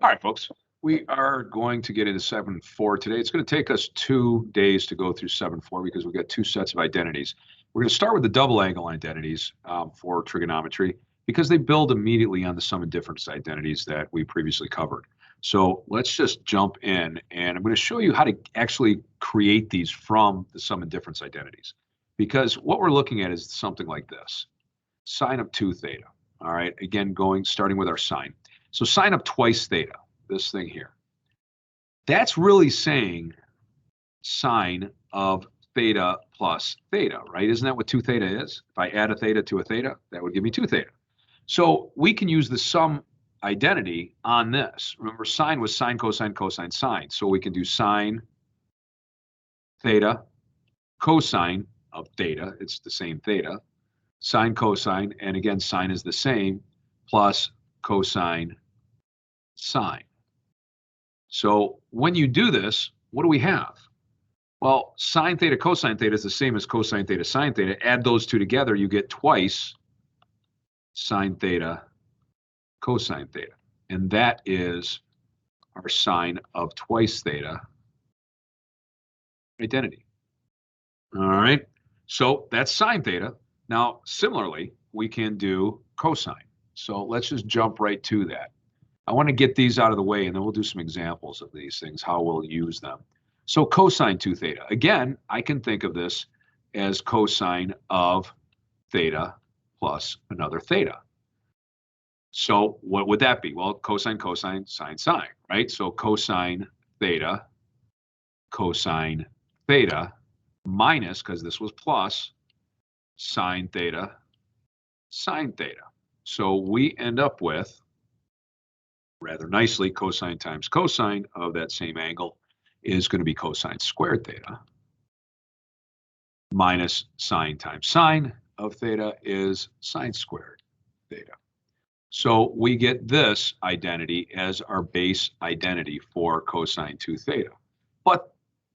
All right, folks, we are going to get into 7.4 today. It's going to take us 2 days to go through 7.4 because we've got two sets of identities. We're going to start with the double angle identities for trigonometry because they build immediately on the sum and difference identities that we previously covered. So let's just jump in, and I'm going to show you how to actually create these from the sum and difference identities. Because what we're looking at is something like this. Sine of 2 theta. All right, again, starting with our sine. So sine of twice theta, this thing here. That's really saying sine of theta plus theta, right? Isn't that what 2 theta is? If I add a theta to a theta, that would give me 2 theta. So we can use the sum identity on this. Remember, sine was sine, cosine, cosine, sine. So we can do sine theta, cosine of theta. It's the same theta. Sine, cosine, and again, sine is the same, plus cosine, sine. So when you do this, what do we have? Well, sine theta cosine theta is the same as cosine theta sine theta. Add those two together, you get twice sine theta cosine theta. And that is our sine of twice theta identity. All right, so that's sine theta. Now, similarly, we can do cosine. So let's just jump right to that. I want to get these out of the way, and then we'll do some examples of these things, how we'll use them. So cosine 2 theta. Again, I can think of this as cosine of theta plus another theta. So what would that be? Well, cosine, cosine, sine, sine, right? So cosine theta minus, because this was plus, sine theta sine theta. So we end up with, rather nicely, cosine times cosine of that same angle is going to be cosine squared theta, minus sine times sine of theta is sine squared theta. So we get this identity as our base identity for cosine 2 theta. But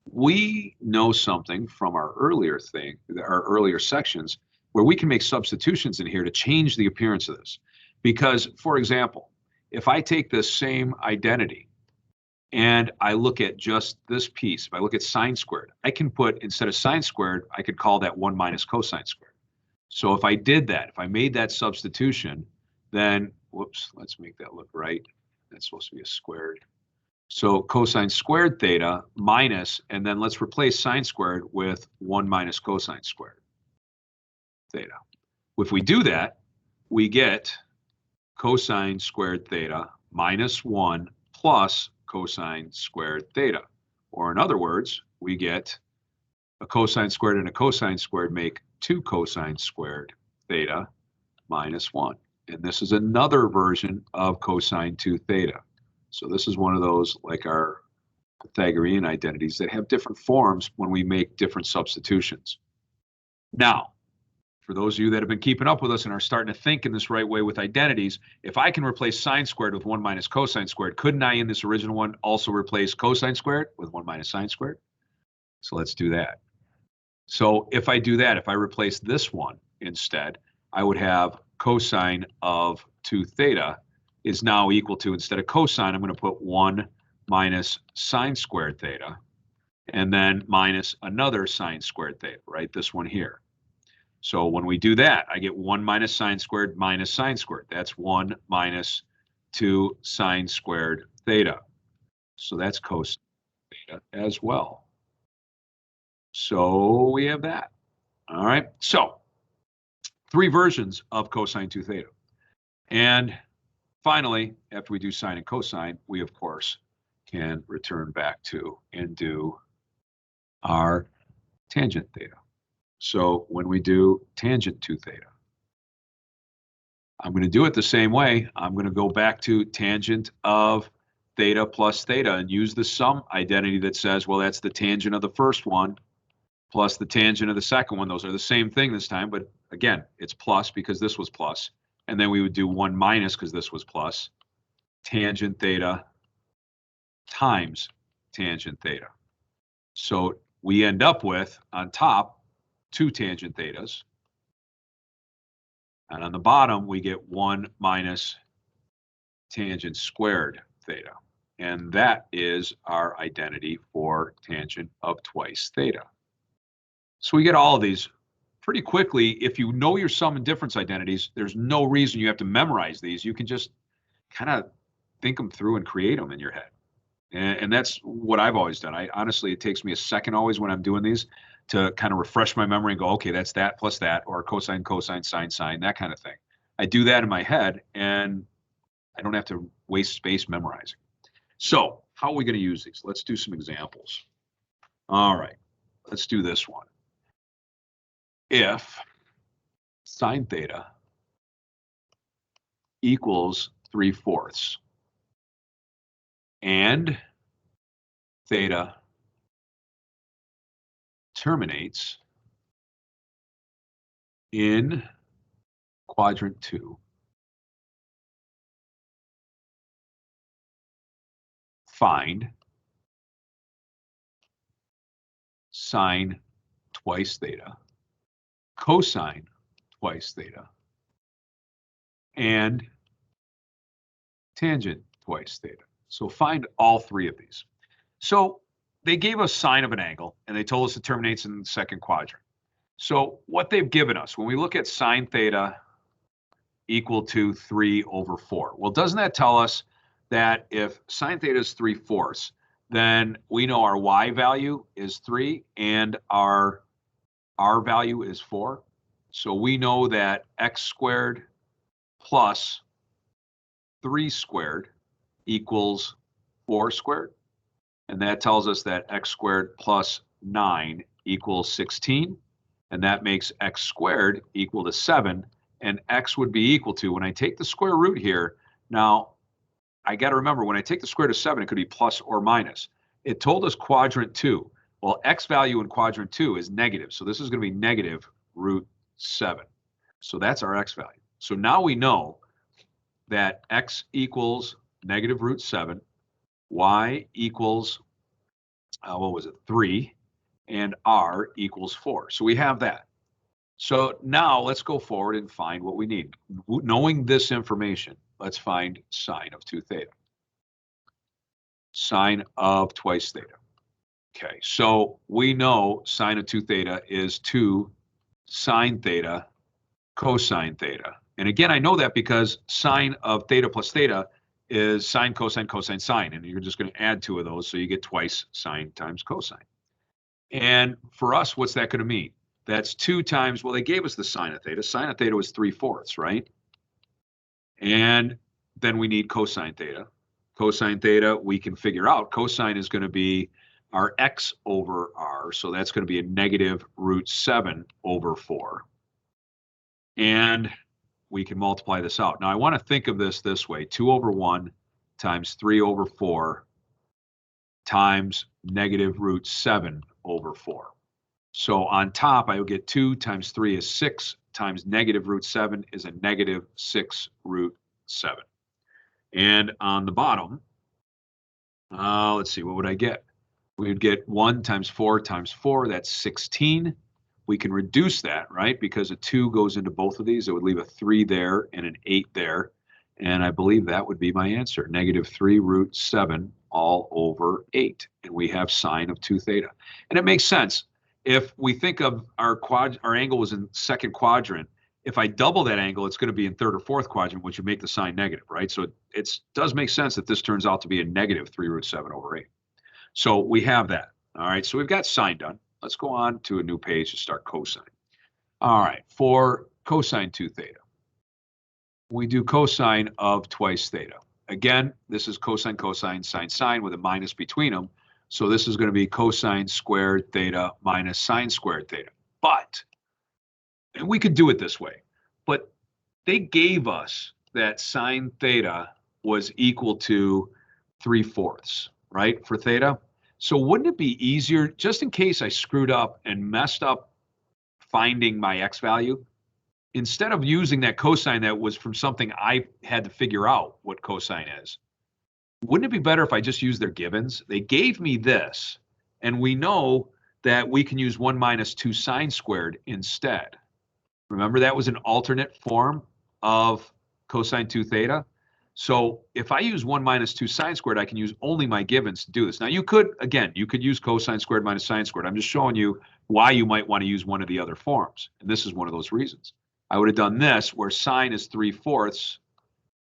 we know something from our earlier sections, where we can make substitutions in here to change the appearance of this. Because, for example, if I take this same identity and I look at just this piece, if I look at sine squared, I can put, instead of sine squared, I could call that 1 minus cosine squared. So if I did that, if I made that substitution, then, whoops, let's make that look right. That's supposed to be a squared. So cosine squared theta minus, and then let's replace sine squared with 1 minus cosine squared theta. If we do that, we get cosine squared theta minus 1 plus cosine squared theta. Or in other words, we get a cosine squared and a cosine squared make 2 cosine squared theta minus 1. And this is another version of cosine 2 theta. So this is one of those, like our Pythagorean identities, that have different forms when we make different substitutions. Now, for those of you that have been keeping up with us and are starting to think in this right way with identities, if I can replace sine squared with 1 minus cosine squared, couldn't I, in this original one, also replace cosine squared with 1 minus sine squared? So let's do that. So if I do that, if I replace this one instead, I would have cosine of 2 theta is now equal to, instead of cosine, I'm going to put 1 minus sine squared theta, and then minus another sine squared theta, right? This one here. So when we do that, I get 1 minus sine squared minus sine squared. That's 1 minus 2 sine squared theta. So that's cosine theta as well. So we have that. All right. So 3 versions of cosine 2 theta. And finally, after we do sine and cosine, we, of course, can return back to and do our tangent theta. So when we do tangent 2 theta, I'm going to do it the same way. I'm going to go back to tangent of theta plus theta and use the sum identity that says, well, that's the tangent of the first one plus the tangent of the second one. Those are the same thing this time, but again, it's plus because this was plus. And then we would do 1 minus because this was plus, tangent theta times tangent theta. So we end up with, on top, 2 tangent thetas. And on the bottom, we get 1 minus tangent squared theta. And that is our identity for tangent of twice theta. So we get all of these pretty quickly. If you know your sum and difference identities, there's no reason you have to memorize these. You can just kind of think them through and create them in your head. And that's what I've always done. Honestly, it takes me a second always when I'm doing these to kind of refresh my memory and go, okay, that's that plus that, or cosine, cosine, sine, sine, that kind of thing. I do that in my head, and I don't have to waste space memorizing. So how are we going to use these? Let's do some examples. All right, let's do this one. If sine theta equals 3/4 and theta terminates in quadrant 2, find sine twice theta, cosine twice theta, and tangent twice theta. So find all three of these. So they gave us sine of an angle, and they told us it terminates in the second quadrant. So what they've given us, when we look at sine theta equal to 3/4, well, doesn't that tell us that if sine theta is 3/4, then we know our y value is 3 and our r value is 4. So we know that x squared plus 3 squared equals 4 squared. And that tells us that x squared plus 9 equals 16. And that makes x squared equal to 7. And x would be equal to, when I take the square root here, now I got to remember, when I take the square root of 7, it could be plus or minus. It told us quadrant 2. Well, x value in quadrant 2 is negative. So this is going to be negative root 7. So that's our x value. So now we know that x equals negative root 7, y equals, 3, and r equals 4. So we have that. So now let's go forward and find what we need. Knowing this information, let's find sine of 2 theta. Sine of twice theta. Okay, so we know sine of 2 theta is 2 sine theta cosine theta. And again, I know that because sine of theta plus theta is sine, cosine, cosine, sine. And you're just going to add 2 of those, so you get twice sine times cosine. And for us, what's that going to mean? That's 2 times, well, they gave us the sine of theta. Sine of theta was 3/4, right? And then we need cosine theta. Cosine theta, we can figure out. Cosine is going to be our x over r. So that's going to be a negative root 7/4. And we can multiply this out. Now, I want to think of this way. 2/1 times 3/4 times negative root 7/4. So on top, I will get 2 times 3 is 6 times negative root 7 is a negative 6 root 7. And on the bottom, let's see, what would I get? We would get 1 times 4 times 4, that's 16. We can reduce that, right? Because a 2 goes into both of these. It would leave a 3 there and an 8 there. And I believe that would be my answer, negative 3 root 7 all over 8. And we have sine of 2 theta. And it makes sense. If we think of our angle was in second quadrant, if I double that angle, it's going to be in third or fourth quadrant, which would make the sign negative, right? So it does make sense that this turns out to be a negative 3 root 7 over 8. So we have that. All right, so we've got sine done. Let's go on to a new page to start cosine. All right, for cosine 2 theta, we do cosine of twice theta. Again, this is cosine, cosine, sine, sine with a minus between them. So this is going to be cosine squared theta minus sine squared theta. But, and we could do it this way, but they gave us that sine theta was equal to 3/4, right, for theta. So wouldn't it be easier, just in case I screwed up and messed up finding my x value, instead of using that cosine that was from something I had to figure out what cosine is, wouldn't it be better if I just used their givens? They gave me this, and we know that we can use 1 minus 2 sine squared instead. Remember, that was an alternate form of cosine 2 theta. So if I use 1 minus 2 sine squared, I can use only my givens to do this. Now you could, again, you could use cosine squared minus sine squared. I'm just showing you why you might want to use one of the other forms. And this is one of those reasons. I would have done this where sine is 3/4,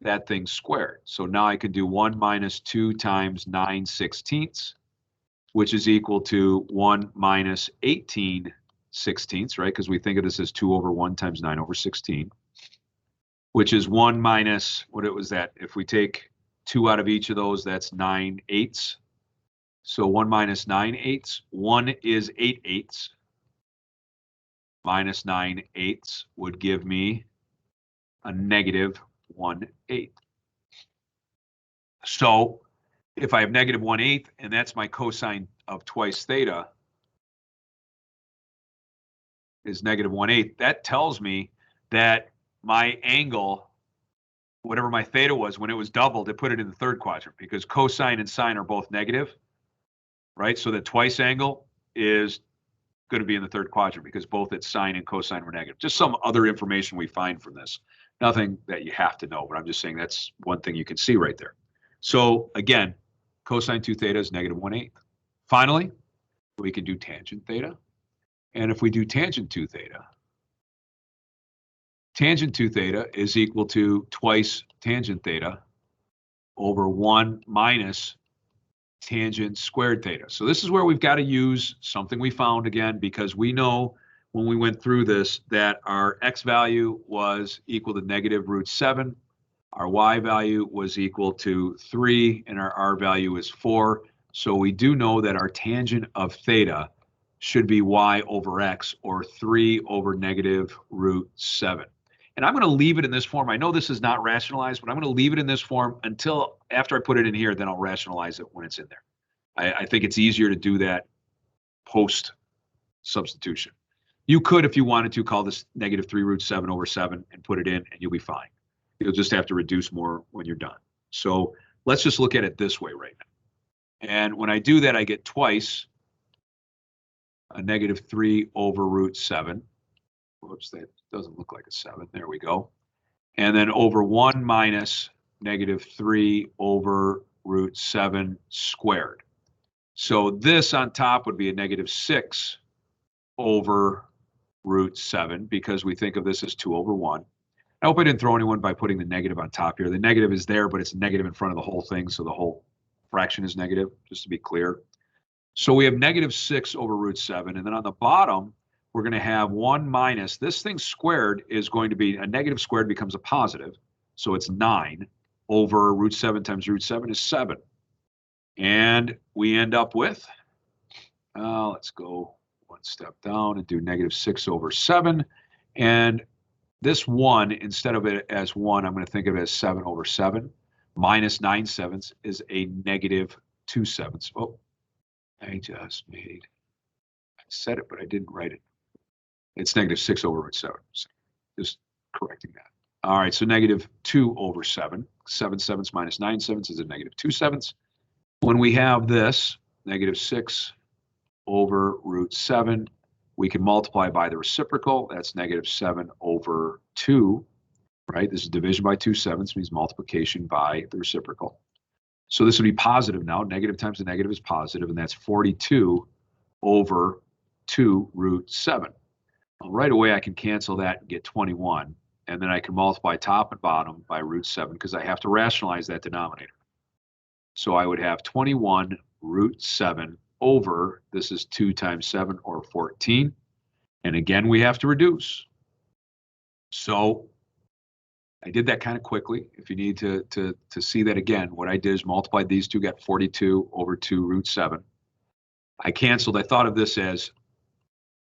that thing squared. So now I can do 1 minus 2 times 9/16, which is equal to 1 minus 18/16, right? Because we think of this as 2 over 1 times 9/16. Which is 1 minus, what it was that? If we take 2 out of each of those, that's 9/8. So 1 minus 9/8. 1 is 8/8. Minus 9/8 would give me a negative 1/8. So if I have negative 1/8, and that's my cosine of twice theta, is negative 1/8, that tells me that my angle, whatever my theta was, when it was doubled, it put it in the third quadrant because cosine and sine are both negative, right? So the twice angle is going to be in the third quadrant because both its sine and cosine were negative. Just some other information we find from this. Nothing that you have to know, but I'm just saying that's one thing you can see right there. So again, cosine 2 theta is negative 1/8. Finally, we can do tangent theta. And if we do tangent 2 theta, tangent 2 theta is equal to twice tangent theta over 1 minus tangent squared theta. So this is where we've got to use something we found again, because we know when we went through this that our x value was equal to negative √7, our y value was equal to 3, and our r value is 4. So we do know that our tangent of theta should be y over x, or 3 over negative √7. And I'm going to leave it in this form. I know this is not rationalized, but I'm going to leave it in this form until after I put it in here, then I'll rationalize it when it's in there. I think it's easier to do that post substitution. You could, if you wanted to, call this negative 3√7 over 7 and put it in, and you'll be fine. You'll just have to reduce more when you're done. So let's just look at it this way right now. And when I do that, I get twice a negative 3 over √7. Whoops, that doesn't look like a 7. There we go. And then over 1 minus negative 3 over √7 squared. So this on top would be a negative 6 over √7 because we think of this as 2 over 1. I hope I didn't throw anyone by putting the negative on top here. The negative is there, but it's negative in front of the whole thing, so the whole fraction is negative, just to be clear. So we have negative 6 over √7, and then on the bottom, we're going to have 1 minus, this thing squared is going to be, a negative squared becomes a positive, so it's 9 over √7 times √7 is 7. And we end up with, let's go one step down and do negative 6 over 7. And this 1, instead of it as 1, I'm going to think of it as 7 over 7. Minus 9/7 is a negative 2/7. Oh, I said it, but I didn't write it. It's negative 6 over √7. So just correcting that. All right, so negative 2 over 7. 7/7 minus 9/7 is a negative 2/7. When we have this, negative 6 over √7, we can multiply by the reciprocal. That's negative 7 over 2, right? This is division by 2/7, means multiplication by the reciprocal. So this would be positive now. Negative times the negative is positive, and that's 42 over 2 √7. Well, right away, I can cancel that and get 21. And then I can multiply top and bottom by √7 because I have to rationalize that denominator. So I would have 21 √7 over, this is 2 times 7 or 14. And again, we have to reduce. So I did that kind of quickly. If you need to see that again, what I did is multiplied these two, got 42 over 2 √7. I canceled, I thought of this as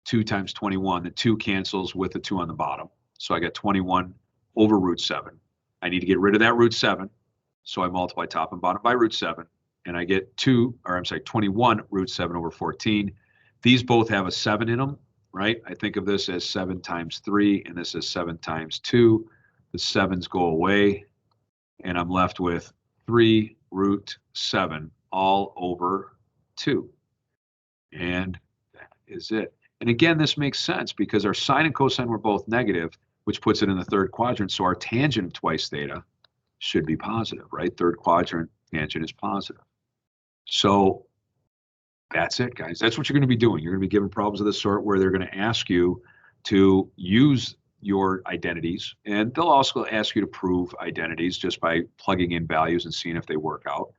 2 times 21. The 2 cancels with the 2 on the bottom. So I got 21 over √7. I need to get rid of that √7. So I multiply top and bottom by √7. And I get 21 √7 over 14. These both have a 7 in them, right? I think of this as 7 times 3, and this is 7 times 2. The 7s go away, and I'm left with 3 √7 all over 2. And that is it. And again, this makes sense because our sine and cosine were both negative, which puts it in the third quadrant. So our tangent of twice theta should be positive, right? Third quadrant tangent is positive. So that's it, guys. That's what you're going to be doing. You're going to be given problems of this sort where they're going to ask you to use your identities, and they'll also ask you to prove identities just by plugging in values and seeing if they work out.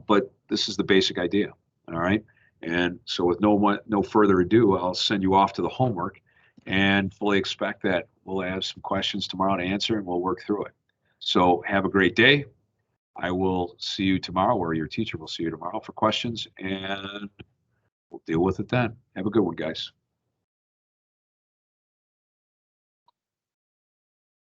But this is the basic idea, all right? And so with no further ado, I'll send you off to the homework and fully expect that we'll have some questions tomorrow to answer and we'll work through it. So have a great day. I will see you tomorrow, or your teacher will see you tomorrow for questions, and we'll deal with it then. Have a good one, guys.